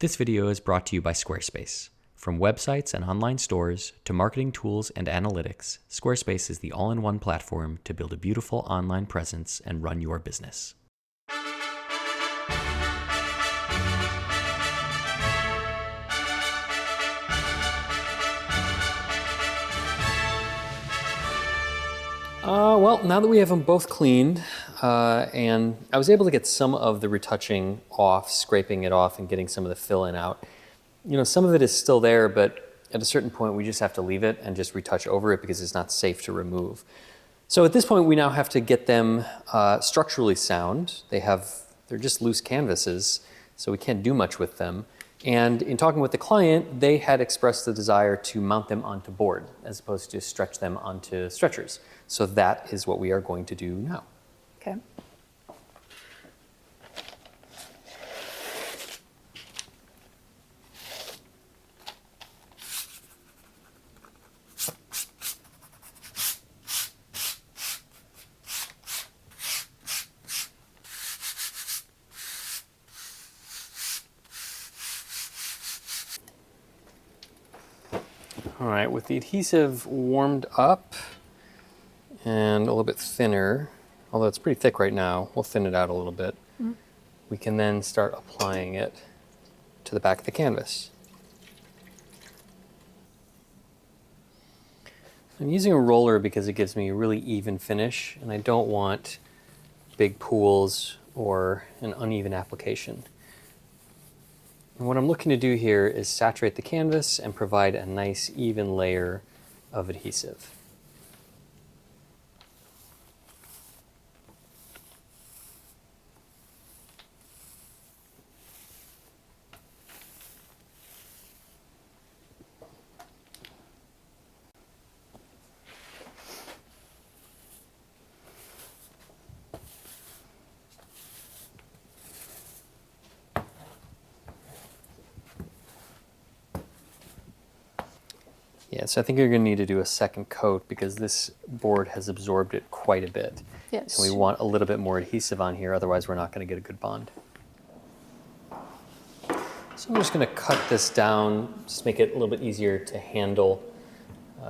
This video is brought to you by Squarespace. From websites and online stores to marketing tools and analytics, Squarespace is the all-in-one platform to build a beautiful online presence and run your business. Well, now that we have them both cleaned, and I was able to get some of the retouching off, scraping it off and getting some of the fill-in out. You know, some of it is still there, but at a certain point we just have to leave it and just retouch over it because it's not safe to remove. So at this point we now have to get them structurally sound. They're just loose canvases, so we can't do much with them. And in talking with the client, they had expressed the desire to mount them onto board as opposed to stretch them onto stretchers. So that is what we are going to do now. Okay. All right, with the adhesive warmed up and a little bit thinner, although it's pretty thick right now, we'll thin it out a little bit. Mm-hmm. We can then start applying it to the back of the canvas. I'm using a roller because it gives me a really even finish, and I don't want big pools or an uneven application. And what I'm looking to do here is saturate the canvas and provide a nice even layer of adhesive. Yeah, so I think you're going to need to do a second coat because this board has absorbed it quite a bit. Yes. And we want a little bit more adhesive on here, otherwise we're not going to get a good bond. So I'm just going to cut this down, just make it a little bit easier to handle.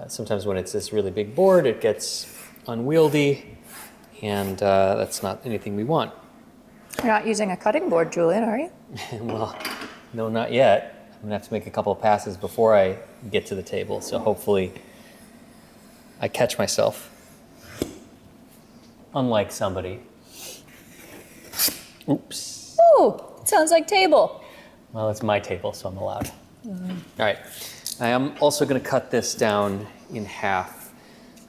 Sometimes when it's this really big board, it gets unwieldy, and that's not anything we want. You're not using a cutting board, Julian, are you? Well, no, not yet. I'm gonna have to make a couple of passes before I get to the table, so hopefully I catch myself. Unlike somebody. Oops. Ooh, sounds like table. Well, it's my table, so I'm allowed. All right, I am also gonna cut this down in half.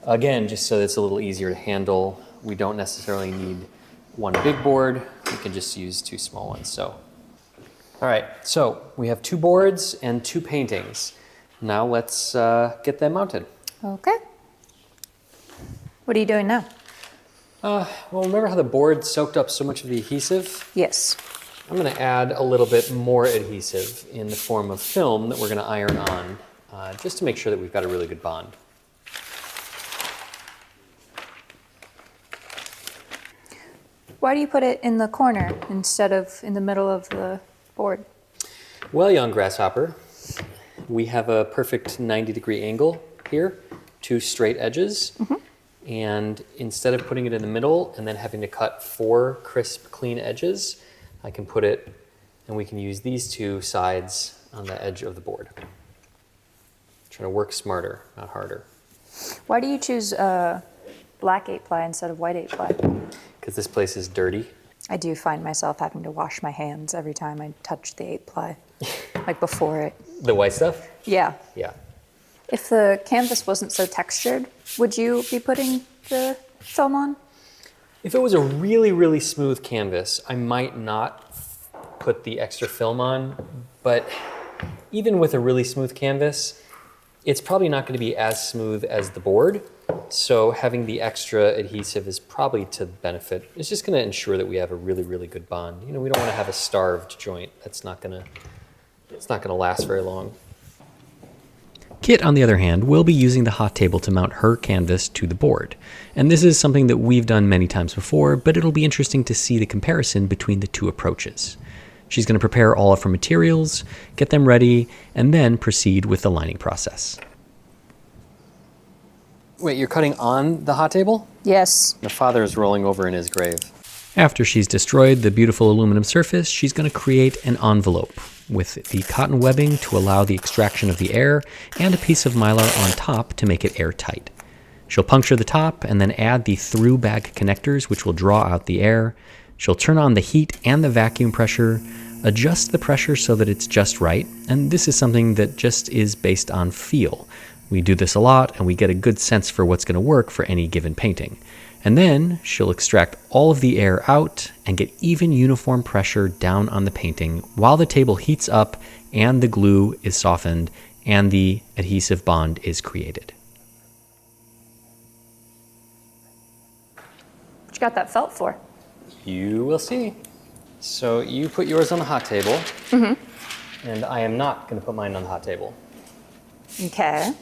Again, just so it's a little easier to handle. We don't necessarily need one big board. We can just use two small ones, so. All right, so we have two boards and two paintings. Now let's get them mounted. Okay. What are you doing now? Well, remember how the board soaked up so much of the adhesive? Yes. I'm gonna add a little bit more adhesive in the form of film that we're gonna iron on, just to make sure that we've got a really good bond. Why do you put it in the corner instead of in the middle of the board? Well, young grasshopper, we have a perfect 90-degree angle here, two straight edges. Mm-hmm. And instead of putting it in the middle and then having to cut 4 crisp, clean edges, I can put it, and we can use these two sides on the edge of the board. Trying to work smarter, not harder. Why do you choose black 8-ply instead of white 8-ply? Because this place is dirty. I do find myself having to wash my hands every time I touch the 8-ply, like before it. The white stuff? Yeah. Yeah. If the canvas wasn't so textured, would you be putting the film on? If it was a really, really smooth canvas, I might not put the extra film on, but even with a really smooth canvas, it's probably not going to be as smooth as the board. So having the extra adhesive is probably to benefit. It's just going to ensure that we have a really, really good bond. You know, we don't want to have a starved joint. It's not going to last very long. Kitt, on the other hand, will be using the hot table to mount her canvas to the board. And this is something that we've done many times before, but it'll be interesting to see the comparison between the two approaches. She's going to prepare all of her materials, get them ready, and then proceed with the lining process. Wait, you're cutting on the hot table? Yes. My father is rolling over in his grave. After she's destroyed the beautiful aluminum surface, she's going to create an envelope with the cotton webbing to allow the extraction of the air and a piece of mylar on top to make it airtight. She'll puncture the top and then add the through bag connectors, which will draw out the air. She'll turn on the heat and the vacuum pressure, adjust the pressure so that it's just right, and this is something that just is based on feel. We do this a lot and we get a good sense for what's going to work for any given painting. And then she'll extract all of the air out and get even uniform pressure down on the painting while the table heats up and the glue is softened and the adhesive bond is created. What you got that felt for? You will see. So you put yours on the hot table, and I am not going to put mine on the hot table. Okay.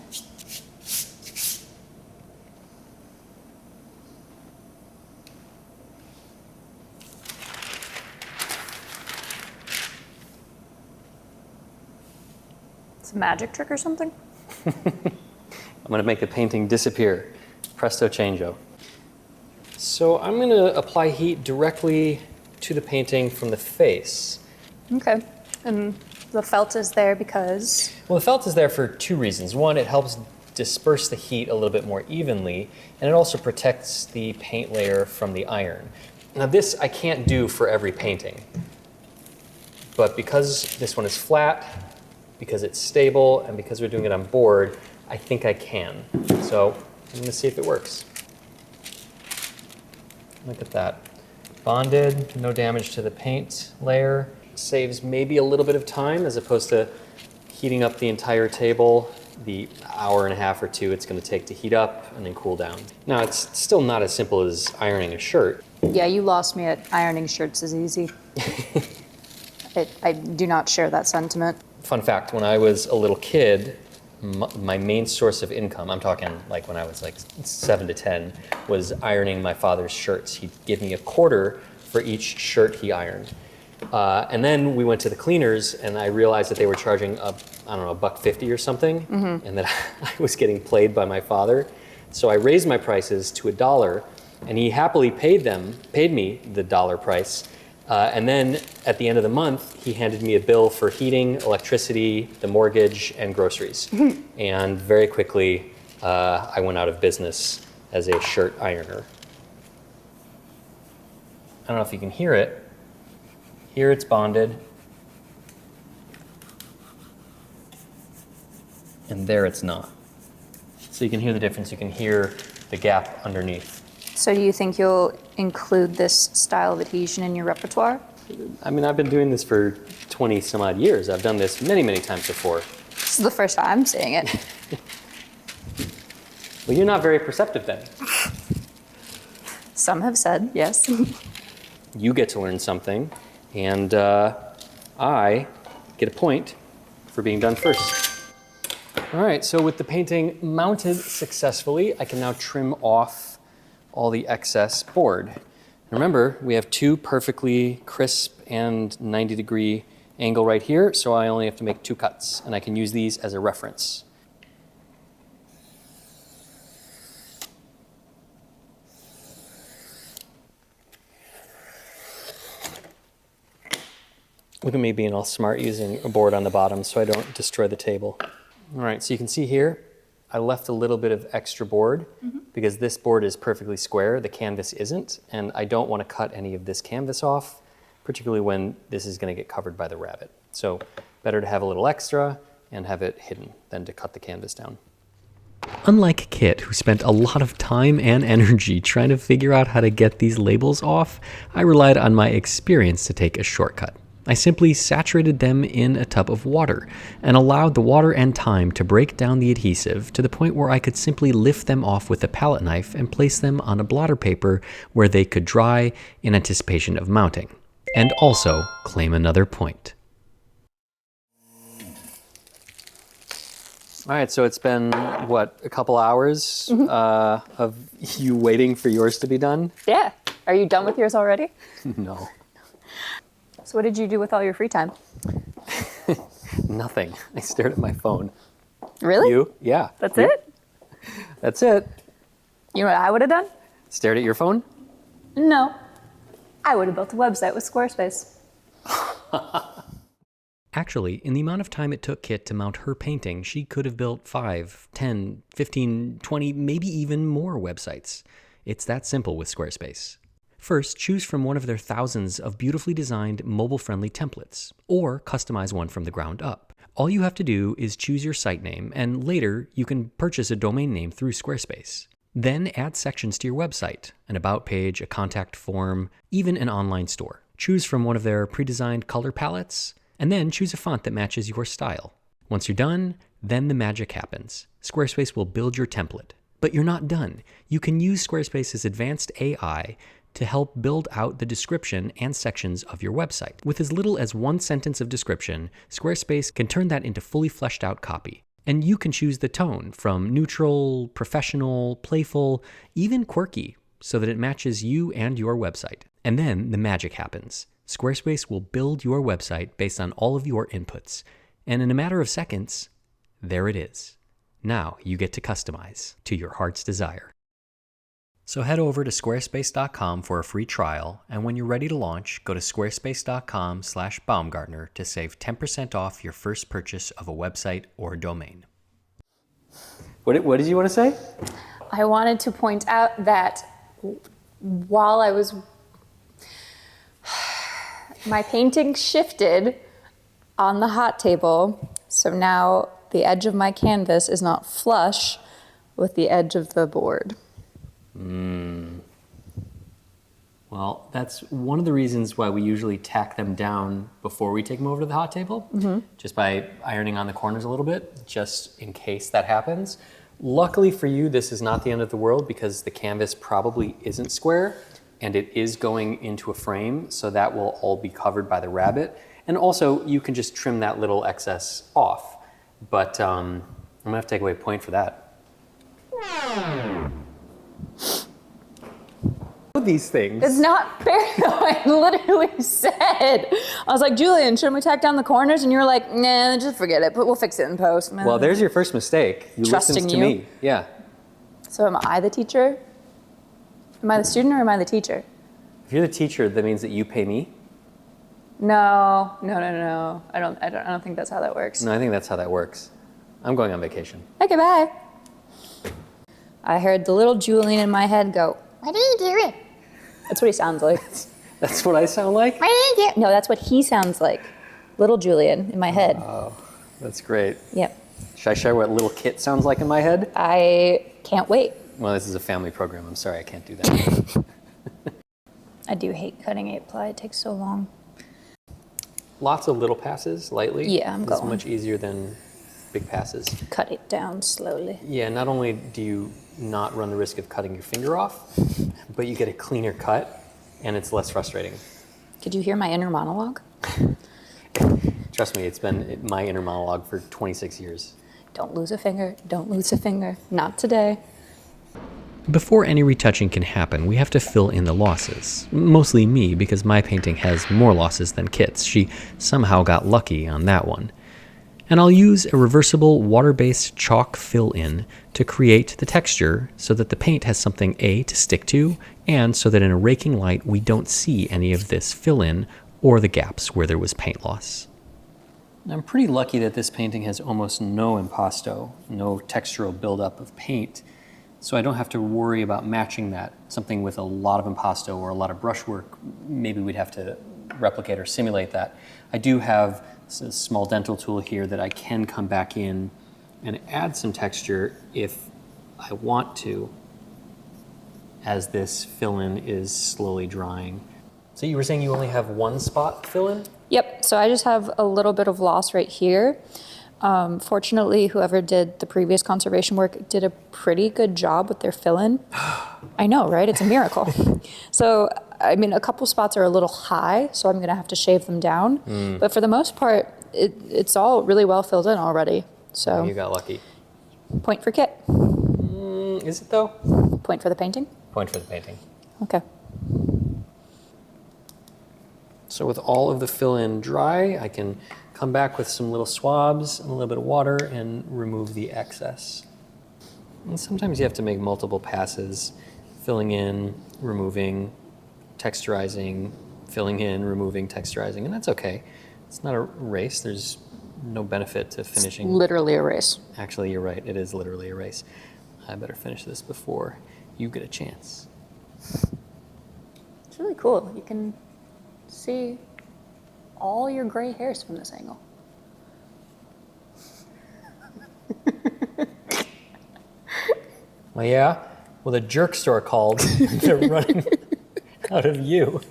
It's a magic trick or something? I'm going to make the painting disappear. Presto changeo. So I'm going to apply heat directly to the painting from the face. Okay. And the felt is there because? Well, the felt is there for two reasons. One, it helps disperse the heat a little bit more evenly, and it also protects the paint layer from the iron. Now this I can't do for every painting, but because this one is flat, because it's stable, and because we're doing it on board, I think I can. So I'm going to see if it works. Look at that. Bonded, no damage to the paint layer. Saves maybe a little bit of time as opposed to heating up the entire table, the hour and a half or two it's going to take to heat up and then cool down. Now, it's still not as simple as ironing a shirt. Yeah, you lost me at ironing shirts is easy. I do not share that sentiment. Fun fact, when I was a little kid, my main source of income, I'm talking like when I was like 7 to 10, was ironing my father's shirts. He'd give me a quarter for each shirt he ironed. And then we went to the cleaners and I realized that they were charging $1.50 or something, and that I was getting played by my father. So I raised my prices to $1, and he happily paid me the dollar price. And then at the end of the month, he handed me a bill for heating, electricity, the mortgage, and groceries. And very quickly, I went out of business as a shirt ironer. I don't know if you can hear it. Here it's bonded. And there it's not. So you can hear the difference. You can hear the gap underneath. So do you think you'll include this style of adhesion in your repertoire? I mean, I've been doing this for 20 some odd years. I've done this many, many times before. This is the first time I'm seeing it. Well, you're not very perceptive then. Some have said, yes. You get to learn something, and I get a point for being done first. All right, so with the painting mounted successfully, I can now trim off all the excess board. Remember, we have two perfectly crisp and 90-degree angle right here, so I only have to make 2 cuts, and I can use these as a reference. Look at me being all smart using a board on the bottom so I don't destroy the table. All right, so you can see here, I left a little bit of extra board because this board is perfectly square, the canvas isn't, and I don't want to cut any of this canvas off, particularly when this is going to get covered by the rabbit. So better to have a little extra and have it hidden than to cut the canvas down. Unlike Kitt, who spent a lot of time and energy trying to figure out how to get these labels off, I relied on my experience to take a shortcut. I simply saturated them in a tub of water and allowed the water and time to break down the adhesive to the point where I could simply lift them off with a palette knife and place them on a blotter paper where they could dry in anticipation of mounting, and also claim another point. All right, so it's been, what, a couple hours of you waiting for yours to be done? Yeah. Are you done with yours already? No. So what did you do with all your free time? Nothing. I stared at my phone. Really? You? Yeah. That's You? it? That's it. You know what I would have done? Stared at your phone? No. I would have built a website with Squarespace. Actually, in the amount of time it took Kitt to mount her painting, she could have built 5, 10, 15, 20, maybe even more websites. It's that simple with Squarespace. First, choose from one of their thousands of beautifully designed mobile-friendly templates, or customize one from the ground up. All you have to do is choose your site name, and later you can purchase a domain name through Squarespace. Then add sections to your website, an about page, a contact form, even an online store. Choose from one of their pre-designed color palettes, and then choose a font that matches your style. Once you're done, then the magic happens. Squarespace will build your template. But you're not done. You can use Squarespace's advanced AI to help build out the description and sections of your website. With as little as 1 sentence of description, Squarespace can turn that into fully fleshed out copy. And you can choose the tone from neutral, professional, playful, even quirky, so that it matches you and your website. And then the magic happens. Squarespace will build your website based on all of your inputs. And in a matter of seconds, there it is. Now you get to customize to your heart's desire. So head over to squarespace.com for a free trial, and when you're ready to launch, go to squarespace.com/Baumgartner to save 10% off your first purchase of a website or domain. What did you want to say? I wanted to point out that while I was... my painting shifted on the hot table, so now the edge of my canvas is not flush with the edge of the board. Well, that's one of the reasons why we usually tack them down before we take them over to the hot table, just by ironing on the corners a little bit, just in case that happens. Luckily for you, this is not the end of the world because the canvas probably isn't square and it is going into a frame, so that will all be covered by the rabbet. And also, you can just trim that little excess off, but I'm gonna have to take away a point for that. These things. It's not fair though, I literally said. I was like, Julian, shouldn't we tack down the corners? And you were like, nah, just forget it, but we'll fix it in post. Well, there's your first mistake. You listened to me. Yeah. So am I the teacher? Am I the student or am I the teacher? If you're the teacher, that means that you pay me? No. I don't think that's how that works. No, I think that's how that works. I'm going on vacation. Okay, bye. I heard the little Julian in my head go, what are you doing? That's what he sounds like. That's what I sound like? What are you doing? No, that's what he sounds like. Little Julian in my head. Oh, that's great. Yep. Should I share what little Kitt sounds like in my head? I can't wait. Well, this is a family program. I'm sorry, I can't do that. I do hate cutting 8-ply. It takes so long. Lots of little passes, lightly. Yeah, I'm It's going. much easier than big passes. Cut it down slowly. Yeah, not only do you not run the risk of cutting your finger off, but you get a cleaner cut, and it's less frustrating. Could you hear my inner monologue? Trust me, it's been my inner monologue for 26 years. Don't lose a finger. Don't lose a finger. Not today. Before any retouching can happen, we have to fill in the losses. Mostly me, because my painting has more losses than Kitt's. She somehow got lucky on that one. And I'll use a reversible water-based chalk fill-in to create the texture so that the paint has something to stick to, and so that in a raking light we don't see any of this fill-in or the gaps where there was paint loss. I'm pretty lucky that this painting has almost no impasto, no textural buildup of paint, so I don't have to worry about matching that. Something with a lot of impasto or a lot of brushwork, maybe we'd have to replicate or simulate that. I do have a small dental tool here that I can come back in and add some texture if I want to, as this fill-in is slowly drying. So you were saying you only have one spot fill-in? Yep, so I just have a little bit of loss right here. Fortunately, whoever did the previous conservation work did a pretty good job with their fill-in. I know, right? It's a miracle. So, I mean, a couple spots are a little high, so I'm gonna have to shave them down. But for the most part, it's all really well filled in already. So You got lucky. point for Kitt. Is it though? Point for the painting? Point for the painting. Okay. So with all of the fill-in dry, I can come back with some little swabs and a little bit of water and remove the excess. And sometimes you have to make multiple passes, filling in, removing, texturizing, filling in, removing, texturizing, and that's okay. It's not a race. There's no benefit to finishing. It's literally a race. Actually, you're right. It is literally a race. I better finish this before you get a chance. It's really cool. You can see all your gray hairs from this angle. Well, yeah. Well, the jerk store called. They're running out of you.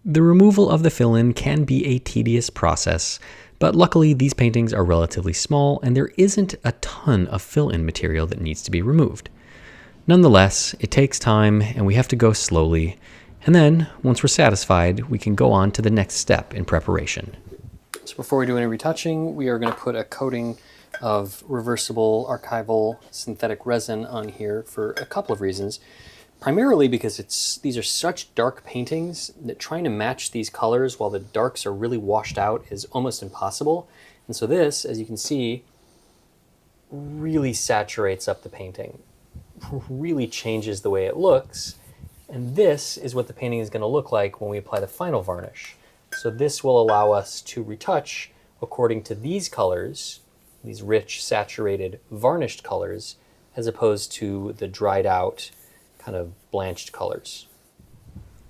The removal of the fill-in can be a tedious process, but luckily these paintings are relatively small and there isn't a ton of fill-in material that needs to be removed. Nonetheless, it takes time and we have to go slowly, and then, once we're satisfied, we can go on to the next step in preparation. So before we do any retouching, we are going to put a coating of reversible archival synthetic resin on here for a couple of reasons. Primarily because these are such dark paintings that trying to match these colors while the darks are really washed out is almost impossible. And so this, as you can see, really saturates up the painting, really changes the way it looks. And this is what the painting is going to look like when we apply the final varnish. So this will allow us to retouch according to these colors, these rich, saturated, varnished colors, as opposed to the dried out, kind of blanched colors.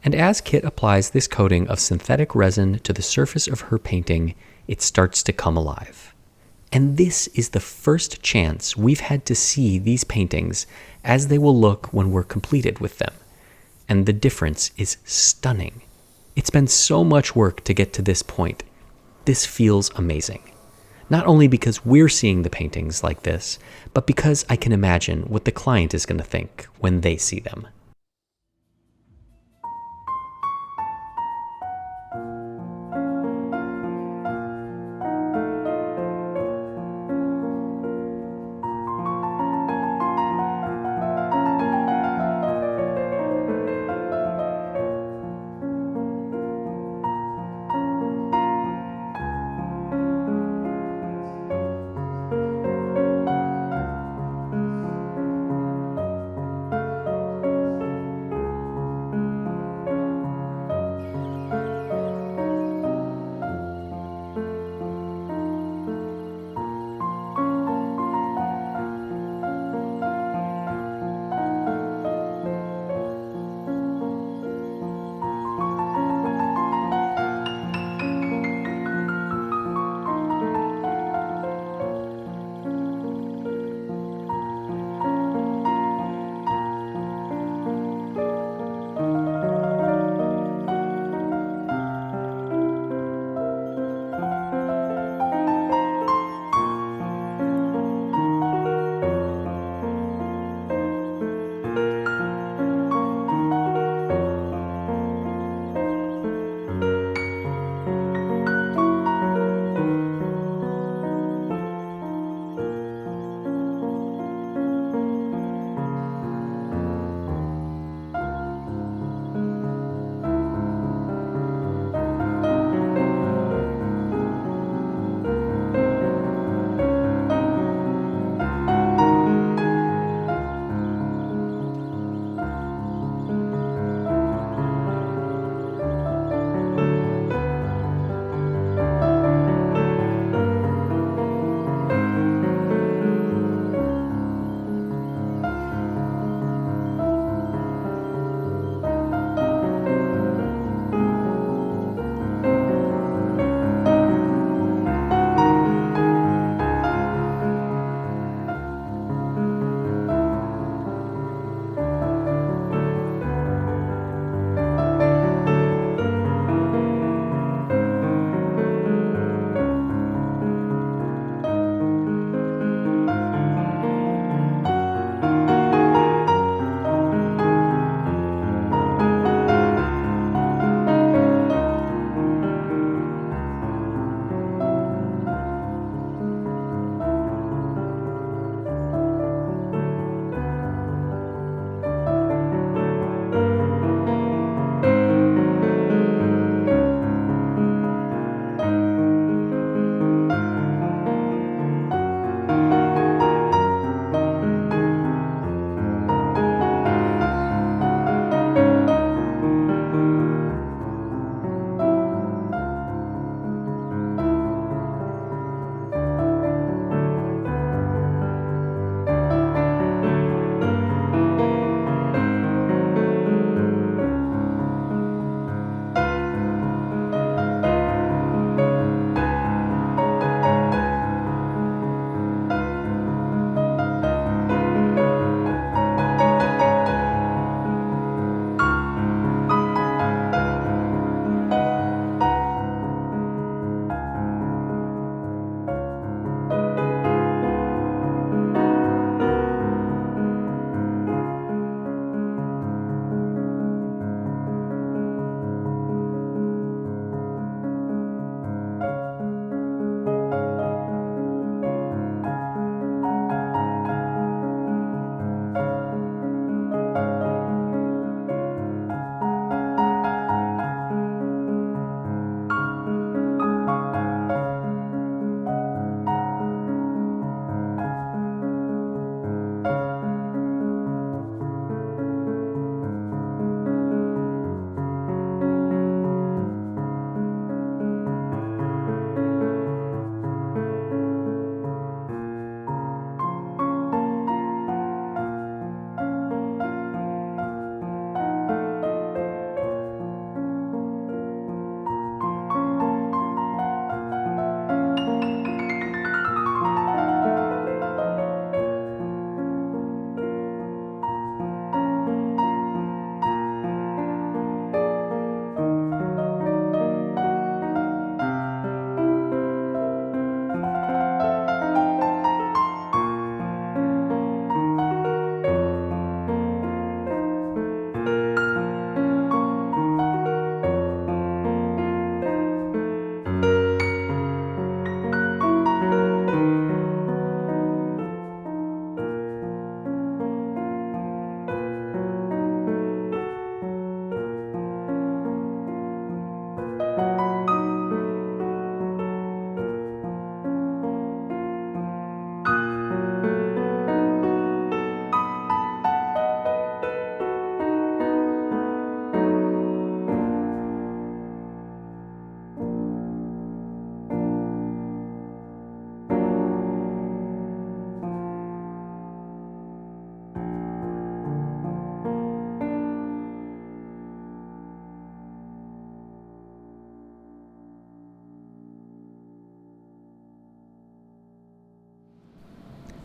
And as Kitt applies this coating of synthetic resin to the surface of her painting, it starts to come alive. And this is the first chance we've had to see these paintings as they will look when we're completed with them. And the difference is stunning. It's been so much work to get to this point. This feels amazing. Not only because we're seeing the paintings like this, but because I can imagine what the client is going to think when they see them.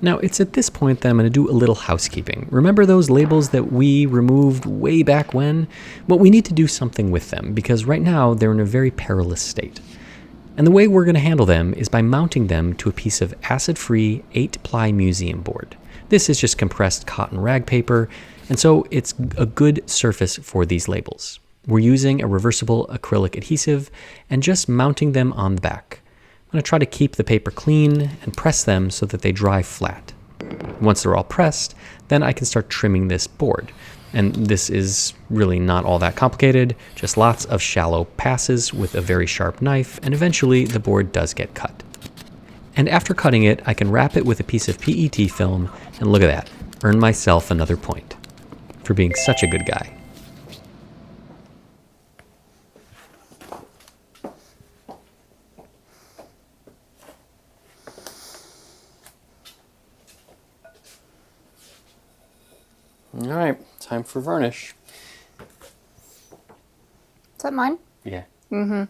Now, it's at this point that I'm going to do a little housekeeping. Remember those labels that we removed way back when? Well, we need to do something with them, because right now they're in a very perilous state. And the way we're going to handle them is by mounting them to a piece of acid-free 8-ply museum board. This is just compressed cotton rag paper, and so it's a good surface for these labels. We're using a reversible acrylic adhesive and just mounting them on the back. I'm going to try to keep the paper clean and press them so that they dry flat. Once they're all pressed, then I can start trimming this board. And this is really not all that complicated, just lots of shallow passes with a very sharp knife, and eventually the board does get cut. And after cutting it, I can wrap it with a piece of PET film, and look at that, earn myself another point for being such a good guy. All right, time for varnish. Is that mine? Yeah. Mm-hmm.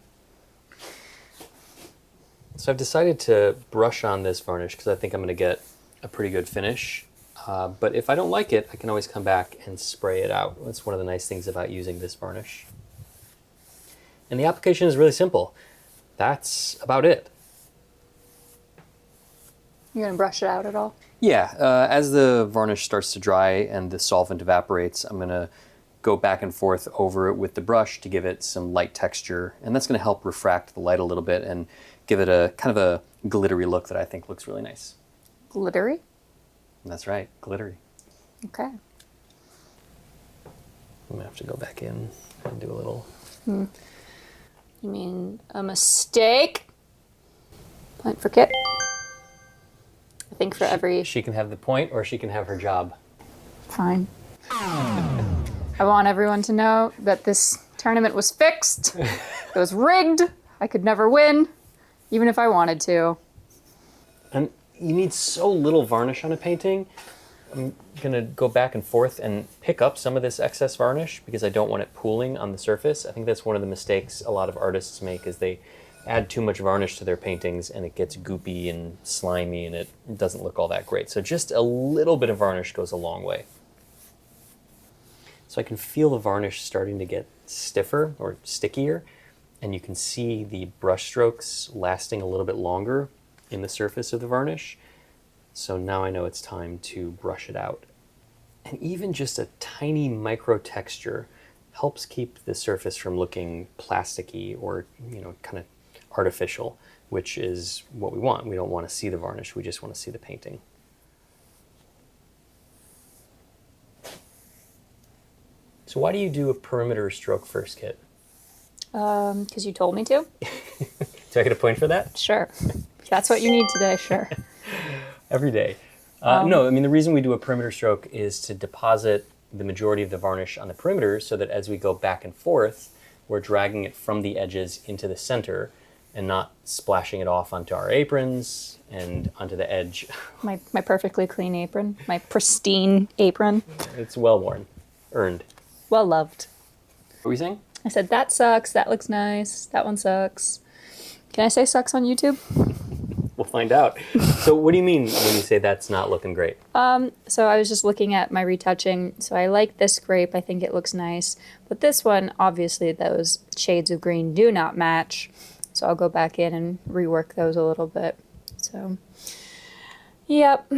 So I've decided to brush on this varnish because I think I'm going to get a pretty good finish. But if I don't like it, I can always come back and spray it out. That's one of the nice things about using this varnish. And the application is really simple. That's about it. You're going to brush it out at all? Yeah, as the varnish starts to dry and the solvent evaporates, I'm going to go back and forth over it with the brush to give it some light texture, and that's going to help refract the light a little bit and give it a kind of a glittery look that I think looks really nice. Glittery? That's right, glittery. Okay. I'm going to have to go back in and do a little... You mean a mistake? Point for Kitt. I think for every... She can have the point or she can have her job. Fine. I want everyone to know that this tournament was fixed. It was rigged. I could never win, even if I wanted to. And you need so little varnish on a painting. I'm going to go back and forth and pick up some of this excess varnish because I don't want it pooling on the surface. I think that's one of the mistakes a lot of artists make is they add too much varnish to their paintings and it gets goopy and slimy and it doesn't look all that great. So just a little bit of varnish goes a long way. So I can feel the varnish starting to get stiffer or stickier, and you can see the brush strokes lasting a little bit longer in the surface of the varnish. So now I know it's time to brush it out. And even just a tiny micro texture helps keep the surface from looking plasticky or, kind of artificial, which is what we want. We don't want to see the varnish, we just want to see the painting. So why do you do a perimeter stroke first, Kitt? Because you told me to. Do I get a point for that? Sure. If that's what you need today, sure. Every day. No, I mean, the reason we do a perimeter stroke is to deposit the majority of the varnish on the perimeter so that as we go back and forth, we're dragging it from the edges into the center and not splashing it off onto our aprons and onto the edge. My perfectly clean apron. My pristine apron. It's well worn, earned. Well loved. What were you saying? I said, that sucks. That looks nice. That one sucks. Can I say sucks on YouTube? We'll find out. So what do you mean when you say that's not looking great? So I was just looking at my retouching. So I like this grape. I think it looks nice. But this one, obviously, those shades of green do not match. So I'll go back in and rework those a little bit. So, yep.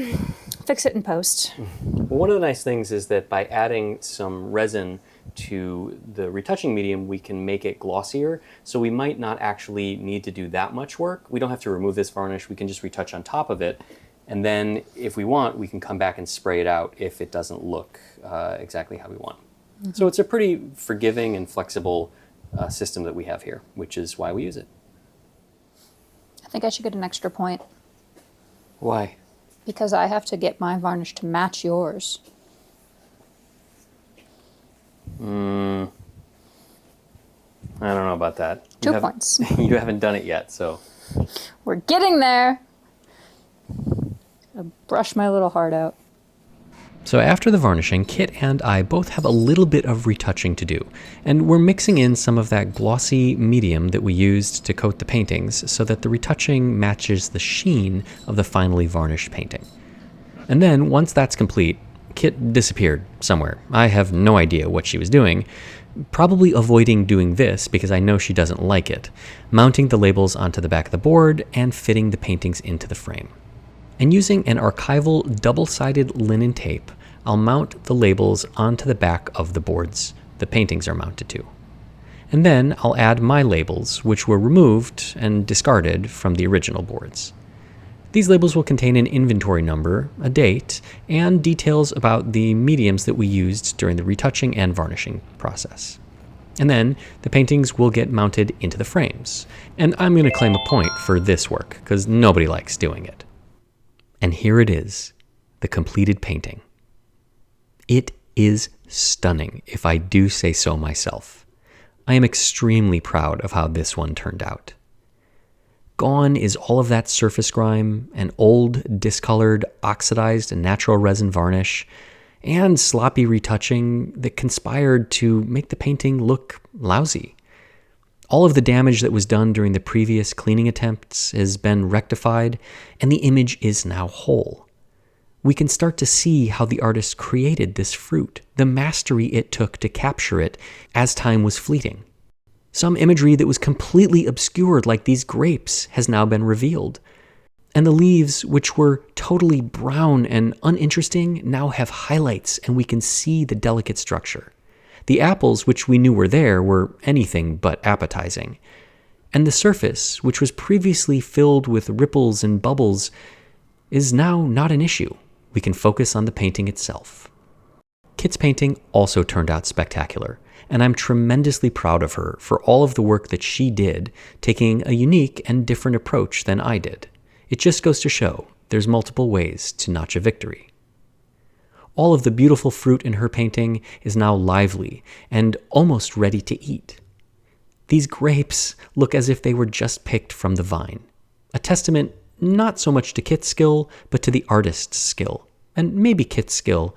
Fix it in post. Well, one of the nice things is that by adding some resin to the retouching medium, we can make it glossier. So we might not actually need to do that much work. We don't have to remove this varnish. We can just retouch on top of it. And then if we want, we can come back and spray it out if it doesn't look exactly how we want. Mm-hmm. So it's a pretty forgiving and flexible system that we have here, which is why we use it. I think I should get an extra point. Why? Because I have to get my varnish to match yours. I don't know about that. 2 points. You haven't done it yet, so. We're getting there. I'll brush my little heart out. So after the varnishing, Kitt and I both have a little bit of retouching to do, and we're mixing in some of that glossy medium that we used to coat the paintings so that the retouching matches the sheen of the finally varnished painting. And then, once that's complete, Kitt disappeared somewhere. I have no idea what she was doing. Probably avoiding doing this because I know she doesn't like it, mounting the labels onto the back of the board and fitting the paintings into the frame. And using an archival double-sided linen tape, I'll mount the labels onto the back of the boards the paintings are mounted to. And then I'll add my labels, which were removed and discarded from the original boards. These labels will contain an inventory number, a date, and details about the mediums that we used during the retouching and varnishing process. And then the paintings will get mounted into the frames. And I'm going to claim a point for this work, because nobody likes doing it. And here it is, the completed painting. It is stunning, if I do say so myself. I am extremely proud of how this one turned out. Gone is all of that surface grime and old, discolored, oxidized, and natural resin varnish, and sloppy retouching that conspired to make the painting look lousy. All of the damage that was done during the previous cleaning attempts has been rectified, and the image is now whole. We can start to see how the artist created this fruit, the mastery it took to capture it as time was fleeting. Some imagery that was completely obscured, like these grapes, has now been revealed. And the leaves, which were totally brown and uninteresting, now have highlights and we can see the delicate structure. The apples, which we knew were there, were anything but appetizing. And the surface, which was previously filled with ripples and bubbles, is now not an issue. We can focus on the painting itself. Kitt's painting also turned out spectacular, and I'm tremendously proud of her for all of the work that she did, taking a unique and different approach than I did. It just goes to show there's multiple ways to notch a victory. All of the beautiful fruit in her painting is now lively and almost ready to eat. These grapes look as if they were just picked from the vine, a testament not so much to Kitt's skill, but to the artist's skill, and maybe Kitt's skill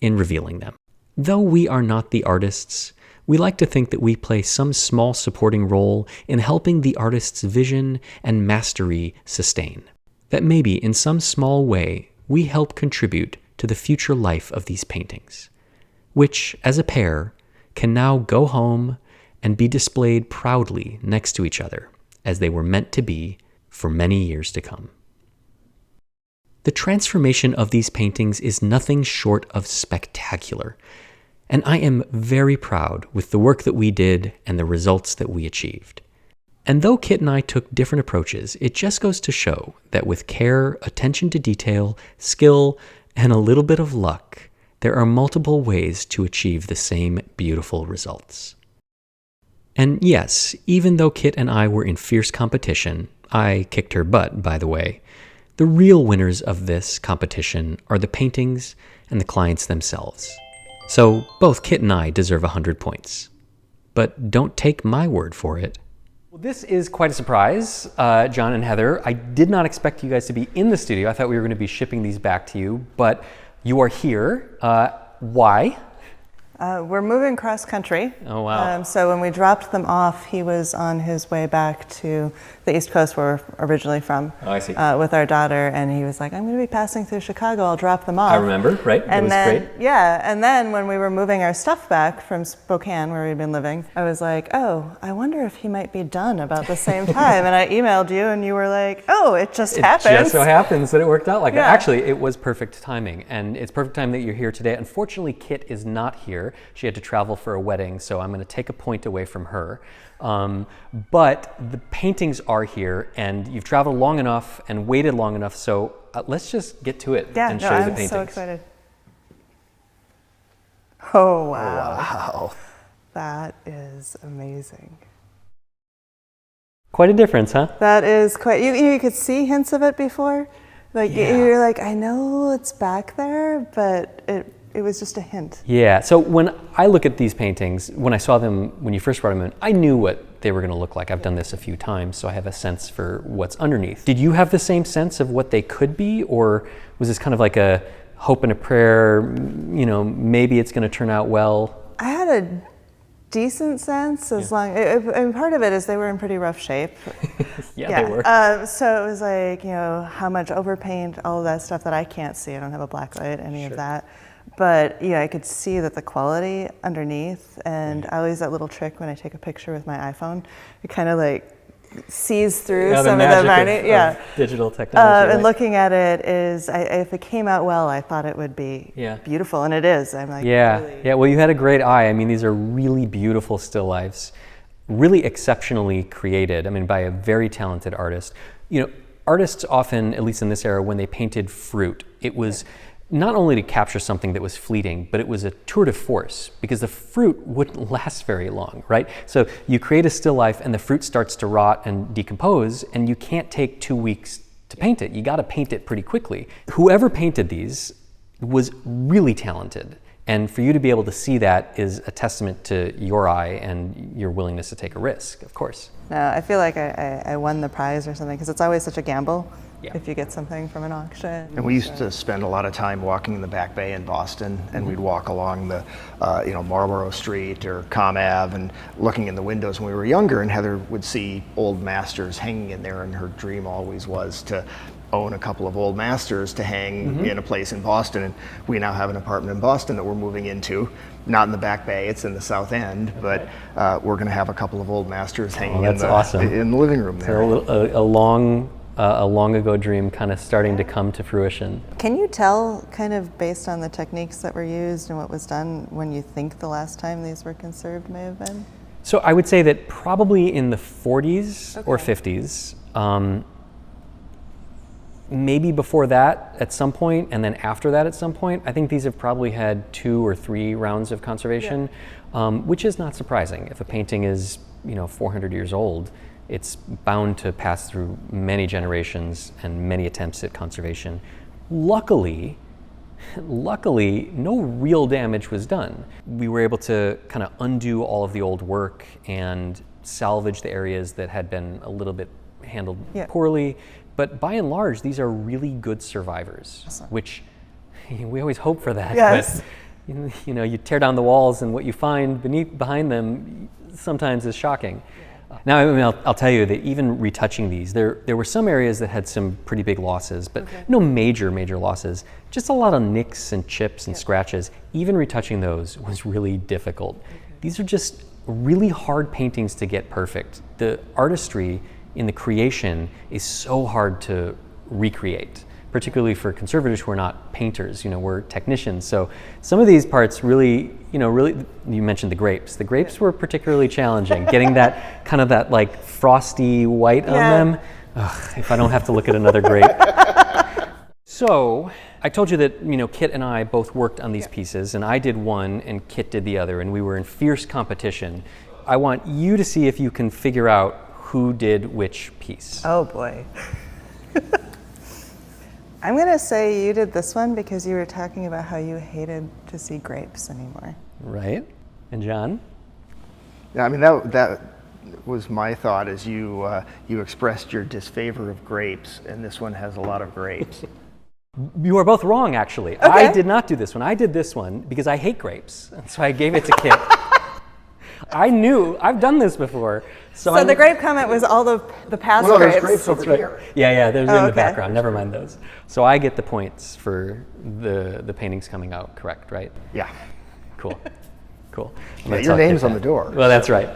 in revealing them. Though we are not the artists, we like to think that we play some small supporting role in helping the artist's vision and mastery sustain. That maybe in some small way we help contribute to the future life of these paintings, which, as a pair, can now go home and be displayed proudly next to each other, as they were meant to be for many years to come. The transformation of these paintings is nothing short of spectacular, and I am very proud with the work that we did and the results that we achieved. And though Kitt and I took different approaches, it just goes to show that with care, attention to detail, skill, and a little bit of luck, there are multiple ways to achieve the same beautiful results. And yes, even though Kitt and I were in fierce competition, I kicked her butt, by the way, the real winners of this competition are the paintings and the clients themselves. So both Kitt and I deserve 100 points. But don't take my word for it. Well, this is quite a surprise, John and Heather. I did not expect you guys to be in the studio. I thought we were going to be shipping these back to you, but you are here. Why? We're moving cross country. Oh, wow. So when we dropped them off, he was on his way back to the East Coast where we're originally from. Oh, I see. With our daughter, and he was like, I'm going to be passing through Chicago, I'll drop them off. I remember, right? And it was then, great. Yeah, and then when we were moving our stuff back from Spokane, where we'd been living, I was like, oh, I wonder if he might be done about the same time. And I emailed you, and you were like, oh, it just happens. It just so happens that it worked out like Yeah. that. Actually, it was perfect timing, and it's perfect time that you're here today. Unfortunately, Kitt is not here. She had to travel for a wedding, so I'm going to take a point away from her. But the paintings are here, and you've traveled long enough and waited long enough, so let's just get to it and show you the paintings. I'm so excited. Oh, wow. Wow. That is amazing. Quite a difference, huh? That is quite, you could see hints of it before. Like, Yeah. you're like, I know it's back there, but it was just a hint. Yeah, so when I look at these paintings, when I saw them, when you first brought them in, I knew what they were going to look like. I've done this a few times, so I have a sense for what's underneath. Did you have the same sense of what they could be, or was this kind of like a hope and a prayer, maybe it's going to turn out well? I had a decent sense, as long. And part of it is they were in pretty rough shape. Yeah, they were. So it was like, how much overpaint, all of that stuff that I can't see. I don't have a black light, any of that. But I could see that the quality underneath, and I always that little trick when I take a picture with my iPhone, it kind of like sees through some of the varnish. Of digital technology. And looking at it is, if it came out well, I thought it would be beautiful, and it is. I'm like, really. Well, you had a great eye. I mean, these are really beautiful still lifes, really exceptionally created. I mean, by a very talented artist. Artists often, at least in this era, when they painted fruit, it was not only to capture something that was fleeting, but it was a tour de force, because the fruit wouldn't last very long, right? So you create a still life and the fruit starts to rot and decompose, and you can't take 2 weeks to paint it. You got to paint it pretty quickly. Whoever painted these was really talented. And for you to be able to see that is a testament to your eye and your willingness to take a risk, of course. No, I feel like I won the prize or something, because it's always such a gamble. If you get something from an auction. And we used to spend a lot of time walking in the Back Bay in Boston, and we'd walk along the, Marlborough Street or Com Ave, and looking in the windows when we were younger. And Heather would see old masters hanging in there, and her dream always was to own a couple of old masters to hang in a place in Boston. And we now have an apartment in Boston that we're moving into. Not in the Back Bay, it's in the South End, but we're going to have a couple of old masters hanging in the living room there. So a long ago dream kind of starting to come to fruition. Can you tell, kind of based on the techniques that were used and what was done, when you think the last time these were conserved may have been? So I would say that probably in the 40s or 50s, maybe before that at some point, and then after that at some point. I think these have probably had 2 or 3 rounds of conservation, which is not surprising. If a painting is 400 years old, it's bound to pass through many generations and many attempts at conservation. Luckily, no real damage was done. We were able to kind of undo all of the old work and salvage the areas that had been a little bit handled poorly. But by and large, these are really good survivors, which we always hope for that. Yes. But you tear down the walls, and what you find behind them sometimes is shocking. Now, I'll tell you that even retouching these, there were some areas that had some pretty big losses, but no major losses. Just a lot of nicks and chips and scratches. Even retouching those was really difficult. These are just really hard paintings to get perfect. The artistry in the creation is so hard to recreate, particularly for conservators who are not painters. We're technicians. So some of these parts really, you mentioned the grapes. The grapes were particularly challenging. Getting that kind of that like frosty white on them. Ugh, if I don't have to look at another grape. So I told you that Kitt and I both worked on these pieces, and I did one and Kitt did the other, and we were in fierce competition. I want you to see if you can figure out who did which piece. Oh boy. I'm going to say you did this one because you were talking about how you hated to see grapes anymore. Right. And John? Yeah, I mean, that was my thought as you expressed your disfavor of grapes, and this one has a lot of grapes. You are both wrong, actually. Okay. I did not do this one. I did this one because I hate grapes, and so I gave it to Kitt. I knew, I've done this before. So the grape comment was all the past Well, grapes. there's grapes over here. Yeah, there's in the okay. background. Never mind those. So I get the points for the paintings coming out correct, right? Yeah. Cool. Yeah, your name's on the door. Well, that's right.